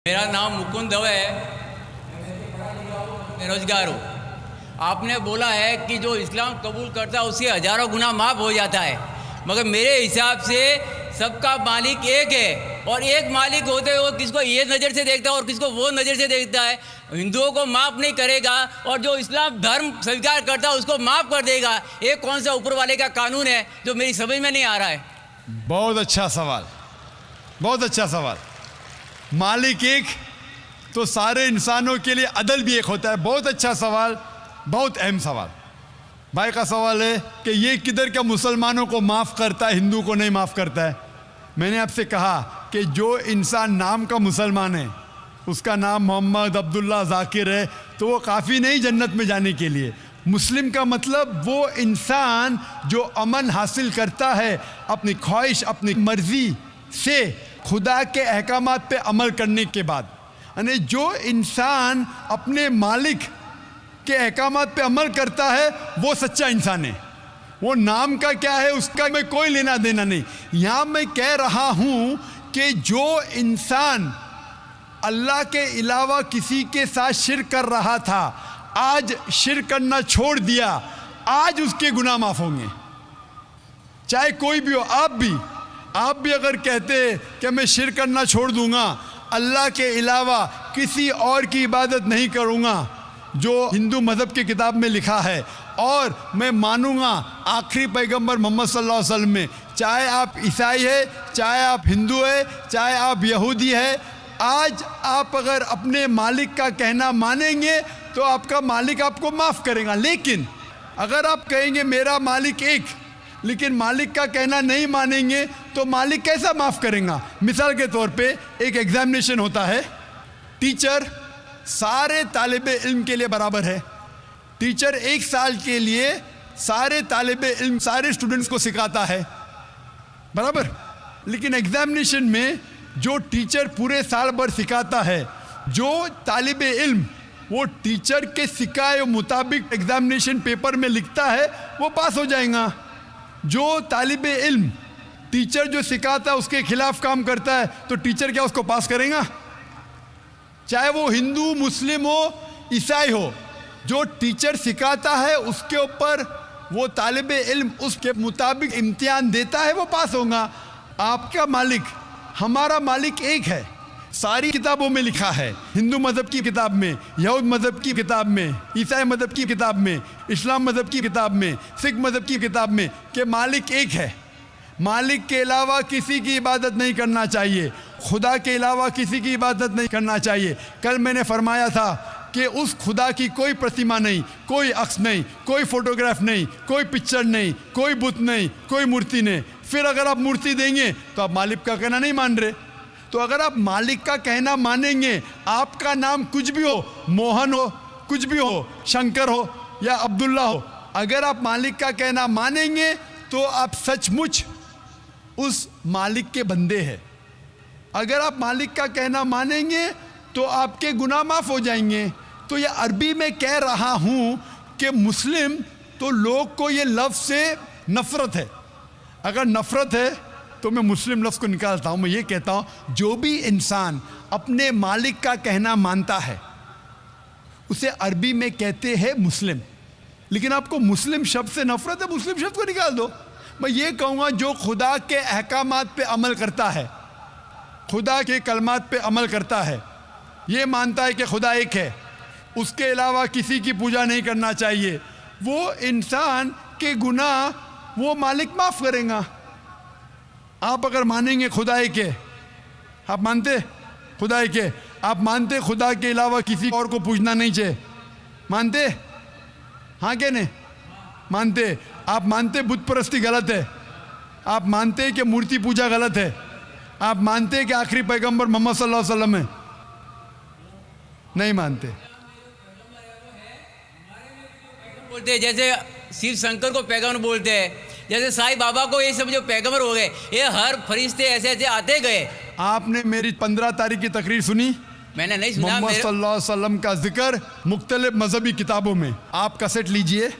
मेरा नाम मुकुंद दवे है, बेरोजगार हूँ। आपने बोला है कि जो इस्लाम कबूल करता है उसके हज़ारों गुनाह माफ़ हो जाता है, मगर मेरे हिसाब से सबका मालिक एक है और एक मालिक होते हुए किसको ये नज़र से देखता है और किसको वो नज़र से देखता है। हिंदुओं को माफ़ नहीं करेगा और जो इस्लाम धर्म स्वीकार करता है उसको माफ़ कर देगा। ये कौन सा ऊपर वाले का कानून है जो मेरी समझ में नहीं आ रहा है। बहुत अच्छा सवाल, बहुत अच्छा सवाल। मालिक एक तो सारे इंसानों के लिए अदल भी एक होता है। बहुत अच्छा सवाल, बहुत अहम सवाल। भाई का सवाल है कि ये किधर का मुसलमानों को माफ़ करता है, हिंदू को नहीं माफ़ करता है। मैंने आपसे कहा कि जो इंसान नाम का मुसलमान है, उसका नाम मोहम्मद अब्दुल्ला जाकिर है, तो वो काफ़ी नहीं जन्नत में जाने के लिए। मुस्लिम का मतलब वो इंसान जो अमन हासिल करता है अपनी ख्वाहिश, अपनी मर्ज़ी से खुदा के अहकामात पे अमल करने के बाद। यानी जो इंसान अपने मालिक के अहकामात पे अमल करता है वो सच्चा इंसान है। वो नाम का क्या है उसका मैं कोई लेना देना नहीं। यहाँ मैं कह रहा हूँ कि जो इंसान अल्लाह के अलावा किसी के साथ शिर्क कर रहा था, आज शिर्क करना छोड़ दिया, आज उसके गुनाह माफ़ होंगे। चाहे कोई भी हो, आप भी अगर कहते कि मैं शिर्क करना छोड़ दूंगा, अल्लाह के अलावा किसी और की इबादत नहीं करूंगा जो हिंदू मज़हब की किताब में लिखा है, और मैं मानूंगा आखिरी पैगंबर मोहम्मद सल्लल्लाहु अलैहि वसल्लम में, चाहे आप ईसाई है, चाहे आप हिंदू है, चाहे आप यहूदी है, आज आप अगर अपने मालिक का कहना मानेंगे तो आपका मालिक आपको माफ़ करेगा। लेकिन अगर आप कहेंगे मेरा मालिक एक, लेकिन मालिक का कहना नहीं मानेंगे तो मालिक कैसा माफ़ करेगा। मिसाल के तौर पे एक एग्जामिनेशन होता है, टीचर सारे तालिबे इल्म के लिए बराबर है। टीचर एक साल के लिए सारे तालिबे इल्म, सारे स्टूडेंट्स को सिखाता है, बराबर। लेकिन एग्जामिनेशन में जो टीचर पूरे साल भर सिखाता है, जो तालिबे इल्म वो टीचर के सिखाए मुताबिक एग्जामिनेशन पेपर में लिखता है, वो पास हो जाएगा। जो तालिबे इल्म टीचर जो सिखाता है उसके खिलाफ काम करता है तो टीचर क्या उसको पास करेगा? चाहे वो हिंदू, मुस्लिम हो, ईसाई हो, जो टीचर सिखाता है उसके ऊपर वो तालिबे इल्म उसके मुताबिक इम्तिहान देता है, वो पास होगा। आपका मालिक, हमारा मालिक एक है। सारी किताबों में लिखा है, हिंदू मज़हब की किताब में, यहूद मज़हब की किताब में, ईसाई मज़हब की किताब में, इस्लाम मज़हब की किताब में, सिख मज़हब की किताब में, कि मालिक एक है। मालिक के अलावा किसी की इबादत नहीं करना चाहिए, खुदा के अलावा किसी की इबादत नहीं करना चाहिए। कल मैंने फरमाया था कि उस खुदा की कोई प्रतिमा नहीं, कोई अक्स नहीं, कोई फोटोग्राफ नहीं, कोई पिक्चर नहीं, कोई बुत नहीं, कोई मूर्ति नहीं। फिर अगर आप मूर्ति देंगे तो आप मालिक का कहना नहीं मान रहे। तो अगर आप मालिक का कहना मानेंगे, आपका नाम कुछ भी हो, मोहन हो, कुछ भी हो, शंकर हो या अब्दुल्ला हो, अगर आप मालिक का कहना मानेंगे तो आप सचमुच उस मालिक के बंदे हैं। अगर आप मालिक का कहना मानेंगे तो आपके गुनाह माफ़ हो जाएंगे। तो ये अरबी में कह रहा हूँ कि मुस्लिम तो लोग को ये लफ्ज़ से नफ़रत है। अगर नफ़रत है तो मैं मुस्लिम लफ्ज़ को निकालता हूँ। मैं ये कहता हूँ जो भी इंसान अपने मालिक का कहना मानता है उसे अरबी में कहते हैं मुस्लिम। लेकिन आपको मुस्लिम शब्द से नफ़रत है, मुस्लिम शब्द को निकाल दो। मैं ये कहूँगा जो खुदा के अहकामात पे अमल करता है, खुदा के कलमात पे अमल करता है, ये मानता है कि खुदा एक है, उसके अलावा किसी की पूजा नहीं करना चाहिए, वो इंसान के गुनाह वो मालिक माफ़ करेगा। आप अगर मानेंगे खुदा एक है, आप मानते खुदा एक है, आप मानते खुदा के अलावा किसी और को पूछना नहीं चाहिए, मानते? हाँ क्या नहीं मानते? आप मानते बुत परस्ती गलत है, आप मानते कि मूर्ति पूजा गलत है, आप मानते कि आखिरी पैगंबर मोहम्मद सल्लल्लाहु अलैहि वसल्लम है? नहीं मानते। बोलते हैं जैसे शिव शंकर को पैगंबर बोलते हैं, जैसे साईं बाबा को ये सब जो पैगंबर हो गए, ये हर फरिश्ते ऐसे ऐसे आते गए। आपने मेरी 15 तारीख की तकरीर सुनी? मैंने नहीं सुना। मोहम्मद सल्लल्लाहु अलैहि वसल्लम का जिक्र मुख्तलिफ मजहबी किताबों में, आप कैसेट लीजिए,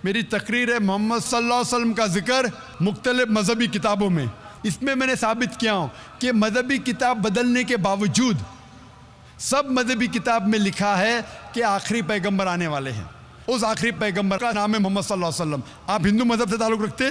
मेरी तकरीर है मोहम्मद सल्लल्लाहु अलैहि वसल्लम का जिक्र मुख्तलिफ मजहबी किताबों में। इसमें मैंने साबित किया हूँ कि मजहबी किताब बदलने के बावजूद सब मजहबी किताब में लिखा है कि आखिरी पैगंबर आने वाले हैं। उस आखिरी पैगंबर का नाम है मोहम्मद सल्लल्लाहु अलैहि वसल्लम। आप हिंदू मजहब से ताल्लुक़ रखते?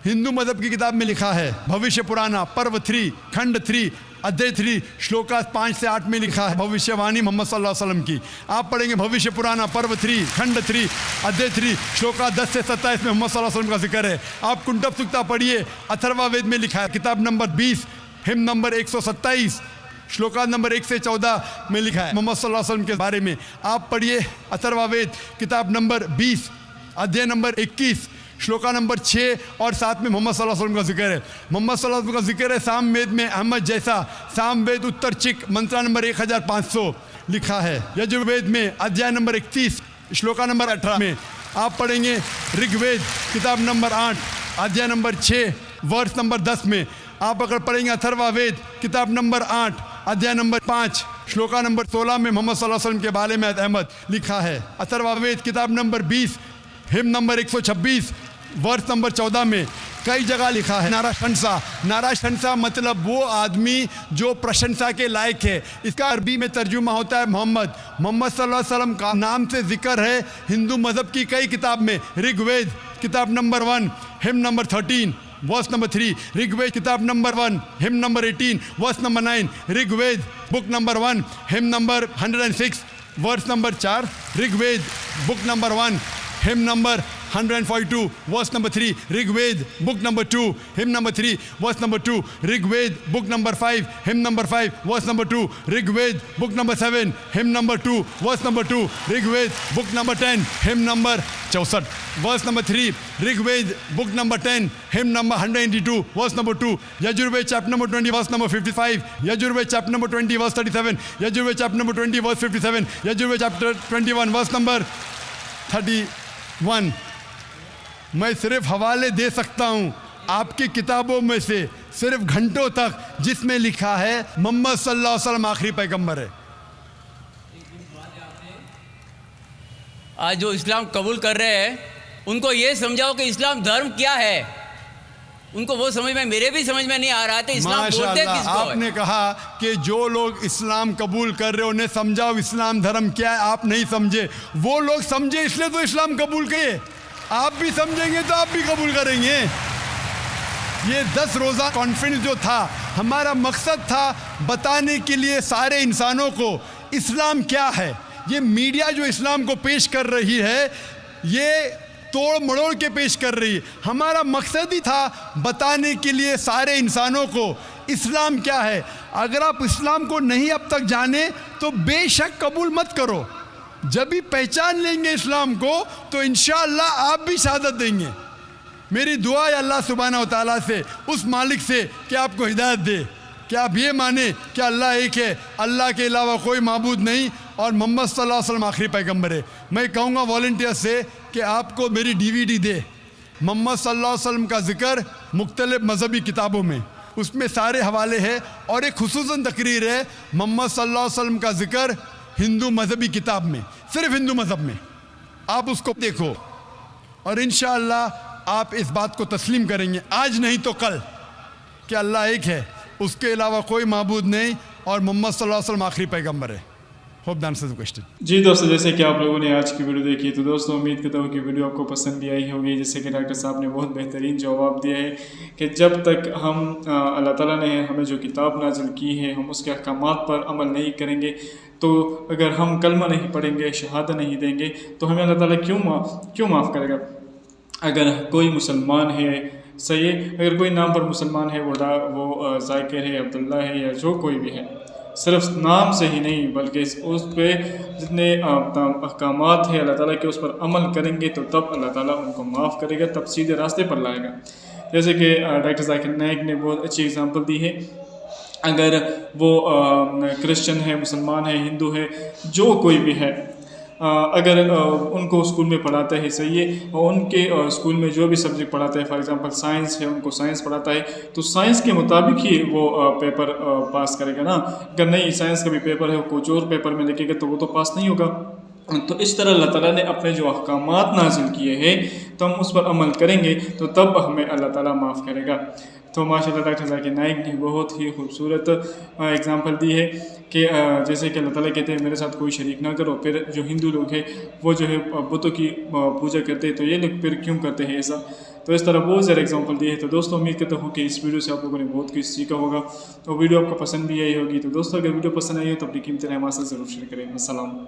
हिंदू मजहब की किताब में लिखा है, भविष्य पुराना पर्व 3 खंड 3 अध्याय 3 श्लोका 5 से 8 में लिखा है भविष्यवाणी मोहम्मद सल्लल्लाहु अलैहि वसल्लम की। आप पढ़ेंगे भविष्य पुराना पर्व 3 खंड 3 अध्याय 3 श्लोका 10 से 27 में मोहम्मद सल्लल्लाहु अलैहि वसल्लम का जिक्र है। आप कुंटब सुक्ता पढ़िए, अथर्वा वेद में लिखा है, किताब number 20 him number 127 shloka number 1 से 14 में लिखा है मोहम्मद सल्लल्लाहु अलैहि वसल्लम के बारे में। आप पढ़िए अथर्वा वेद किताब नंबर 20 अध्याय नंबर 21 श्लोका नंबर 6 और 7 में मोहम्मद सल्लल्लाहु अलैहि वसल्लम का जिक्र है। मोहम्मद सल्लल्लाहु अलैहि वसल्लम का जिक्र है साम वेद में अहमद जैसा, साम वेद उत्तर चिक मंत्रा नंबर 1500 लिखा है। यजुर्वेद में अध्याय नंबर 31 श्लोका नंबर 18 में। आप पढ़ेंगे ऋग्वेद किताब नंबर 8 अध्याय नंबर 6 वर्ष नंबर 10 में। आप अगर पढ़ेंगे अथर्वा वेद किताब नंबर 8 अध्याय नंबर 5 श्लोका नंबर 16 में मोहम्मद सल्लल्लाहु अलैहि वसल्लम के बारे में अहमद लिखा है। अथर्वा वेद किताब नंबर 20 हिम नंबर 126 वर्ष नंबर 14 में कई जगह लिखा है नाराशंसा मतलब वो आदमी जो प्रशंसा के लायक है। इसका अरबी में तर्जुमा होता है मोहम्मद सल्लल्लाहु अलैहि वसल्लम का नाम से जिक्र है हिंदू मज़हब की कई किताब में। ऋग्वेद किताब number 1 hymn number 13 verse number 3, Rigveda किताब number 1 hymn number 18 verse number 9, Rigveda book number 1 hymn number 106 verse number 4, Rigveda book number 1 hymn number 142 verse number 3, Rigveda book number 2 hymn number 3 verse number 2, Rigveda book number 5 hymn number 5 verse number 2, Rigveda book number 7 hymn number 2 verse number 2, Rigveda book number 10 hymn number 64 verse number 3, Rigveda book number 10 hymn number 182 verse number 2, Yajurveda chapter number 20 verse number 55, Yajurveda chapter number 20 verse 37, Yajurveda chapter number 20 verse 57, Yajurveda chapter 21 verse number 31। मैं सिर्फ हवाले दे सकता हूँ आपकी किताबों में से सिर्फ घंटों तक जिसमें लिखा है मोहम्मद सल्लल्लाहु अलैहि वसल्लम आखिरी पैगंबर है। आज जो इस्लाम कबूल कर रहे हैं उनको ये समझाओ कि इस्लाम धर्म क्या है। उनको वो समझ में, मेरे भी समझ में नहीं आ रहा था इस्लाम बोलते किसको है। आपने कहा कि जो लोग इस्लाम कबूल कर रहे हो उन्हें समझाओ इस्लाम धर्म क्या है। आप नहीं समझे, वो लोग समझे इसलिए तो इस्लाम कबूल किए। आप भी समझेंगे तो आप भी कबूल करेंगे। ये 10 रोज़ा कॉन्फ्रेंस जो था, हमारा मकसद था बताने के लिए सारे इंसानों को इस्लाम क्या है। ये मीडिया जो इस्लाम को पेश कर रही है ये तोड़ मड़ोड़ के पेश कर रही है। हमारा मकसद ही था बताने के लिए सारे इंसानों को इस्लाम क्या है। अगर आप इस्लाम को नहीं अब तक जाने तो बेशक कबूल मत करो। जब भी पहचान लेंगे इस्लाम को तो इंशाअल्लाह आप भी शहादत देंगे। मेरी दुआ है अल्लाह सुब्हानहू व तआला से, उस मालिक से कि आपको हिदायत दे कि आप ये माने कि अल्लाह एक है, अल्लाह के अलावा कोई माबूद नहीं और मोहम्मद सल्लल्लाहु अलैहि वसल्लम आखिरी पैगंबर है। मैं कहूँगा वॉलंटियर से कि आपको मेरी DVD दे, मोहम्मद सल्लल्लाहु अलैहि वसल्लम का जिक्र मुख्तलिफ मजहबी किताबों में, उसमें सारे हवाले हैं और एक खुसूसन तकरीर है मोहम्मद सल्लल्लाहु अलैहि वसल्लम का जिक्र हिंदू मजहबी किताब में, सिर्फ हिंदू मजहब में। आप उसको देखो और इंशाअल्लाह आप इस बात को तस्लीम करेंगे आज नहीं तो कल कि अल्लाह एक है, उसके अलावा कोई माबूद नहीं और मोहम्मद सल्लल्लाहु अलैहि वसल्लम आखिरी पैगंबर है। Hope that answers the question. जी दोस्तों, जैसे कि आप लोगों ने आज की वीडियो देखी तो दोस्तों उम्मीद करता हूँ कि वीडियो आपको पसंद भी आई होगी। जैसे कि डॉक्टर साहब ने बहुत बेहतरीन जवाब दिया है कि जब तक हम अल्लाह ताला ने हमें जो किताब नाज़िल की है हम उसके अहकामात पर अमल नहीं करेंगे, तो अगर हम कलमा नहीं पढ़ेंगे, शहादत नहीं देंगे तो हमें अल्लाह ताला क्यों माफ़ करेगा। अगर कोई मुसलमान है सही है, अगर कोई नाम पर मुसलमान है, वो ज़ाकिर है, अब्दुल्ला है या जो कोई भी है, सिर्फ नाम से ही नहीं बल्कि उस पर जितने अहकामात है अल्लाह ताला के उस पर अमल करेंगे तो तब अल्लाह ताला उनको माफ़ करेगा, तब सीधे रास्ते पर लाएगा। जैसे कि डॉक्टर ज़ाकिर नाइक ने बहुत अच्छी एग्जांपल दी है। अगर वो क्रिश्चियन है, मुसलमान है, हिंदू है, जो कोई भी है, अगर उनको स्कूल में पढ़ाता है सही है और उनके स्कूल में जो भी सब्जेक्ट पढ़ाता है, फॉर एग्जांपल साइंस है, उनको साइंस पढ़ाता है तो साइंस के मुताबिक ही वो पेपर पास करेगा ना। अगर नहीं साइंस का भी पेपर है, वो कुछ और पेपर में लिखेगा तो वो तो पास नहीं होगा। तो इस तरह अल्लाह ताला ने अपने जो अहकामात नाजिल किए हैं तो हम उस पर अमल करेंगे तो तब हमें अल्लाह ताला माफ़ करेगा। तो माशाल्लाह डॉक्टर जाकिर नाइक ने बहुत ही खूबसूरत एग्ज़ाम्पल दी है कि जैसे कि अल्लाह ताला कहते हैं मेरे साथ कोई शरीक ना करो, फिर जो हिंदू लोग हैं वो जो है बुतों की पूजा करते हैं, तो ये लोग फिर क्यों करते हैं ऐसा। तो इस तरह बहुत ज़्यादा एग्जांपल दिए हैं। तो दोस्तों उम्मीद करता हूँ कि इस वीडियो से आप लोगों ने बहुत कुछ सीखा होगा। तो वीडियो आपको पसंद भी आई होगी। तो दोस्तों अगर वीडियो पसंद आई हो तो अपनी कीमती राय हमारे साथ ज़रूर शेयर करें। अस्सलाम।